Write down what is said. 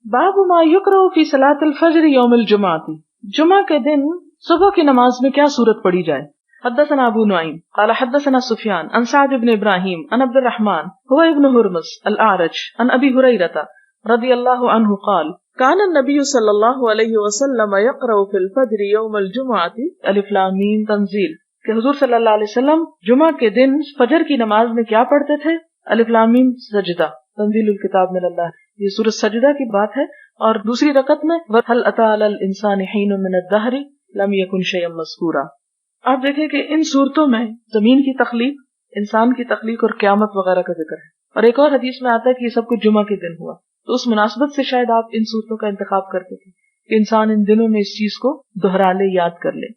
باب ما یقرأ فی صلاۃ الفجر یوم الجمعہ، جمعہ کے دن صبح کی نماز میں کیا سورت پڑھی جائے؟ حدثنا ابو نعیم قال حدثنا سفیان عن سعد بن ابراہیم عن عبد الرحمن هو ابن ہرمز الاعرج عن ابی ہریرہ رضی اللہ عنہ قال كان النبي صلی اللہ علیہ وسلم يقرأ في الفجر يوم الجمعة الف لام میم تنزیل، کہ حضور صلی اللہ علیہ وسلم جمعہ کے دن فجر کی نماز میں کیا پڑھتے تھے؟ الف لام میم سجدہ، تنزیل الکتاب من اللہ، یہ سورۃ سجدہ کی بات ہے۔ اور دوسری رکعت میں وَهَلْ أَتَىٰ عَلَى الْإِنسَانِ حِينٌ مِّنَ الدَّهْرِ لَمْ يَكُنْ شَيْئًا مَّذْكُورًا۔ آپ دیکھیں کہ ان صورتوں میں زمین کی تخلیق، انسان کی تخلیق اور قیامت وغیرہ کا ذکر ہے، اور ایک اور حدیث میں آتا ہے کہ یہ سب کچھ جمعہ کے دن ہوا، تو اس مناسبت سے شاید آپ ان صورتوں کا انتخاب کرتے تھے کہ انسان ان دنوں میں اس چیز کو دہرا لے، یاد کر لے۔